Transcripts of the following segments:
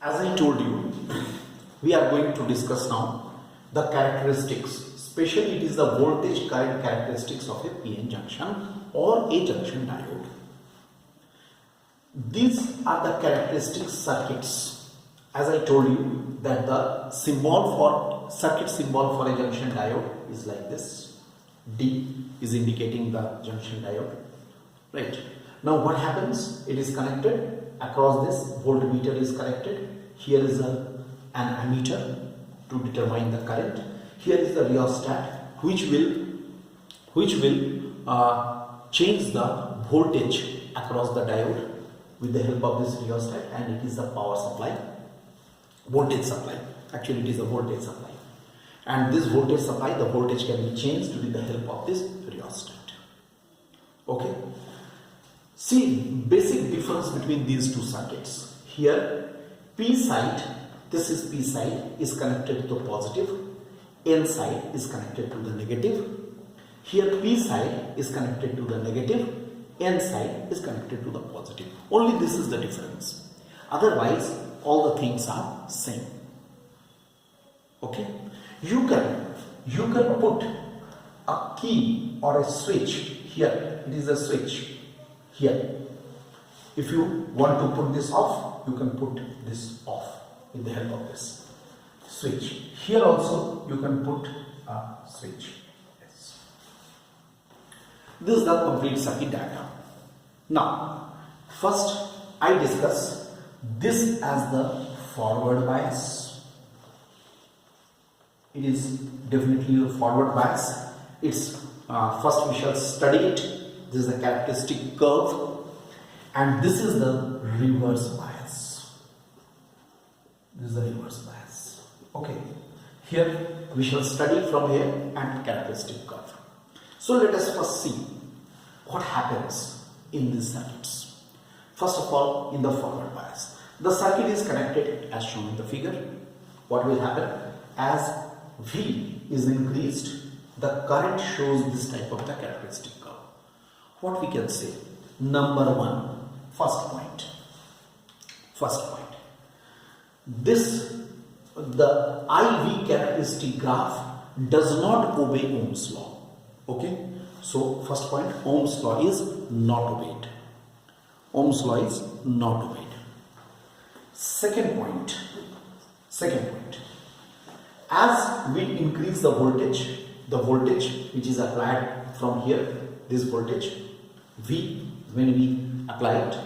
As I told you, we are going to discuss now the characteristics, especially it is the voltage current characteristics of a PN junction or a junction diode. These are the characteristic circuits. As I told you that the symbol for circuit symbol for a junction diode is like this. D is indicating the junction diode. Right. Now what happens? It is connected across this voltmeter is connected. Here is an ammeter to determine the current. Here is the rheostat which will change the voltage across the diode with the help of this rheostat, and it is the power supply, voltage supply. Actually it is a voltage supply, and this voltage supply, the voltage can be changed with the help of this rheostat. Okay. See, basic difference between these two circuits. Here P side, this is P side, is connected to the positive, N side is connected to the negative. Here P side is connected to the negative, N side is connected to the positive. Only this is the difference. Otherwise, all the things are same. Okay? You can put a key or a switch here. It is a switch here. If you want to put this off, you can put this off with the help of this switch. Here also you can put a switch. Yes. This is the complete circuit diagram. Now, first I discuss this as the forward bias. It is definitely a forward bias. It's first we shall study it. This is the characteristic curve, and this is the reverse bias. This is the reverse bias. Okay. Here we shall study from here and characteristic curve. So let us first see what happens in these circuits. First of all, in the forward bias, the circuit is connected as shown in the figure. What will happen? As V is increased, the current shows this type of the characteristic curve. What we can say? Number one, first point. The IV characteristic graph does not obey Ohm's law. Okay? So first point, Ohm's law is not obeyed. Ohm's law is not obeyed. Second point. As we increase the voltage which is applied from here, this voltage V, when we apply it,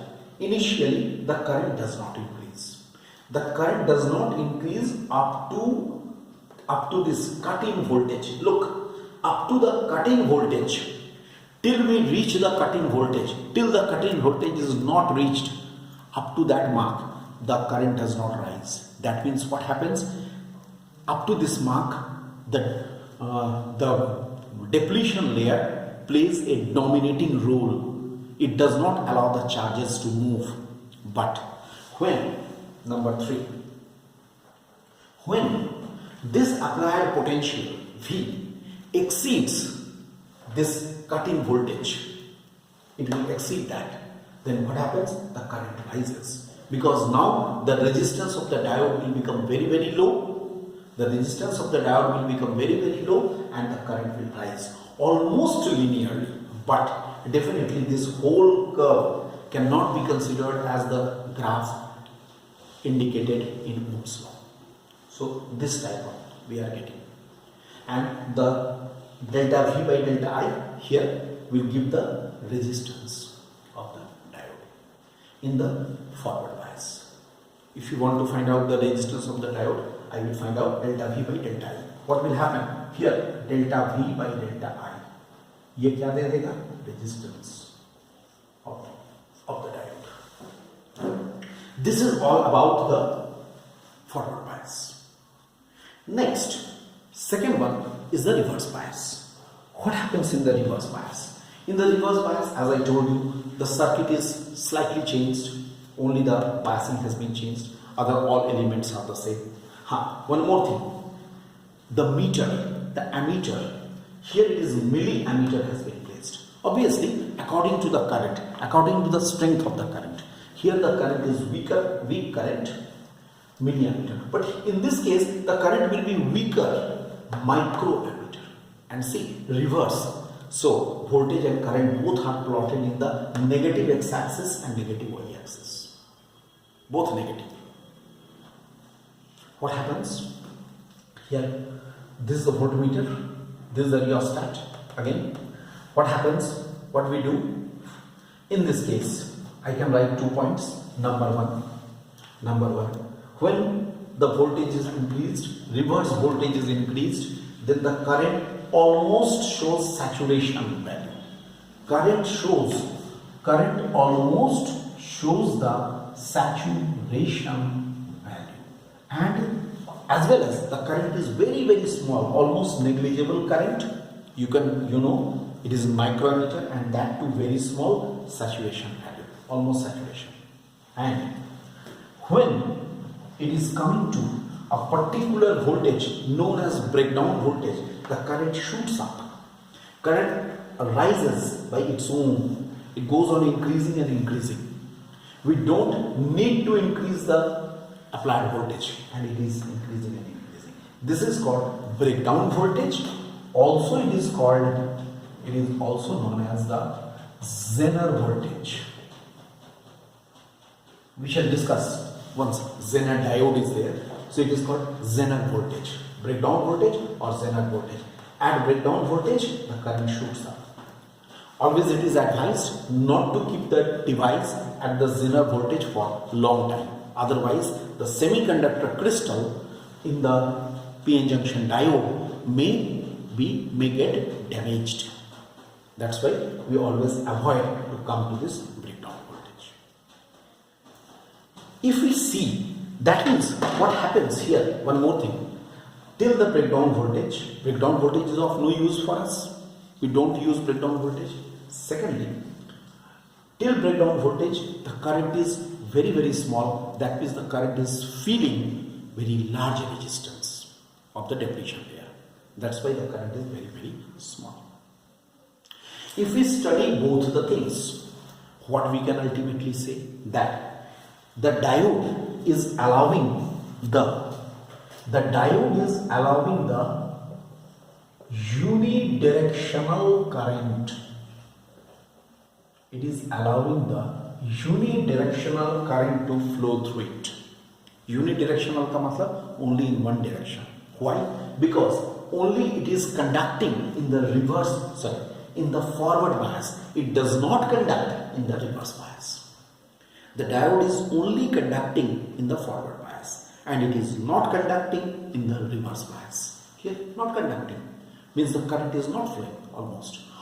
initially the current does not increase. The current does not increase up to this cut-in voltage. Look, up to the cut-in voltage, till we reach the cut-in voltage, till the cut-in voltage is not reached, up to that mark, the current does not rise. That means what happens? Up to this mark, the depletion layer plays a dominating role. It does not allow the charges to move. But when, number 3, when this applied potential V exceeds this cutting voltage, it will exceed that, then what happens? The current rises. Because now the resistance of the diode will become very, very low. The resistance of the diode will become very, very low, and the current will rise almost linearly. But definitely this whole curve cannot be considered as the graph indicated in Ohm's law. So this type of we are getting. And the delta V by delta I here will give the resistance of the diode in the forward bias. If you want to find out the resistance of the diode, I will find out delta V by delta I. What will happen? Here delta V by delta I. ये क्या दे देगा? Resistance of the diode. This is all about the forward bias. Next, second one is the reverse bias. What happens in the reverse bias? In the reverse bias, as I told you, the circuit is slightly changed. Only the biasing has been changed. All elements are the same. One more thing. The meter, the ammeter, here it is milliammeter has been placed. Obviously, according to the current, according to the strength of the current. Here the current is weak current. milliammeter. But in this case, the current will be weaker, microammeter. And see, reverse. So, voltage and current both are plotted in the negative x-axis and negative y-axis. Both negative. What happens? Here, this is the voltmeter, this is the rheostat. Again, what happens? What we do? In this case, I can write 2 points. Number one, when the voltage is increased, reverse voltage is increased, then the current almost shows saturation value. Current almost shows the saturation value, and as well as the current is very, very small, almost negligible current. You know it is microammeter, and that too very small saturation value, almost saturation. And when it is coming to a particular voltage known as breakdown voltage, the current shoots up. Current rises by its own. It goes on increasing and increasing. We don't need to increase the applied voltage, and it is increasing and increasing. This is called breakdown voltage. Also, it is also known as the Zener voltage. We shall discuss once Zener diode is there. So it is called Zener voltage. Breakdown voltage or Zener voltage. At breakdown voltage, the current shoots up. Always it is advised not to keep the device at the Zener voltage for long time. Otherwise, the semiconductor crystal in the PN junction diode may get damaged. That's why we always avoid to come to this breakdown voltage. If we see, that means what happens here, one more thing. Till the breakdown voltage is of no use for us. We don't use breakdown voltage. Secondly, till breakdown voltage, the current is very, very small. That means the current is feeling very large resistance of the depletion layer. That's why the current is very, very small. If we study both the things, what we can ultimately say? That the diode is allowing the unidirectional current. It is allowing the unidirectional current to flow through it. Unidirectional ka matlab only in one direction. Why? Because only it is conducting in the forward bias. It does not conduct in the reverse bias. The diode is only conducting in the forward bias, and it is not conducting in the reverse bias. Here, not conducting means the current is not flowing,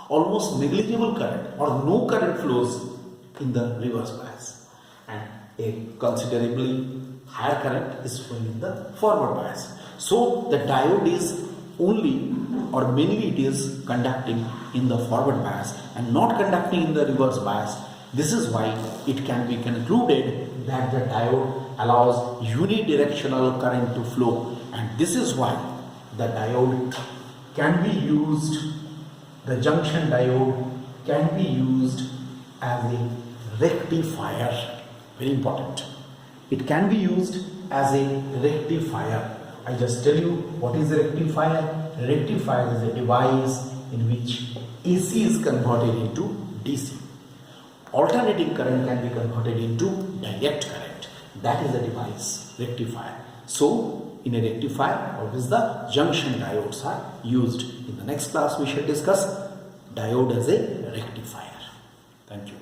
almost negligible current or no current flows in the reverse bias, and a considerably higher current is flowing in the forward bias. So the diode is only or mainly it is conducting in the forward bias and not conducting in the reverse bias. This is why it can be concluded that the diode allows unidirectional current to flow, and this is why the diode can be used, the junction diode can be used as a rectifier. Very important. It can be used as a rectifier. I just tell you what is a rectifier. Rectifier is a device in which AC is converted into DC. Alternating current can be converted into direct current. That is a device, rectifier. So, in a rectifier, always the junction diodes are used. In the next class, we shall discuss diode as a rectifier. Thank you.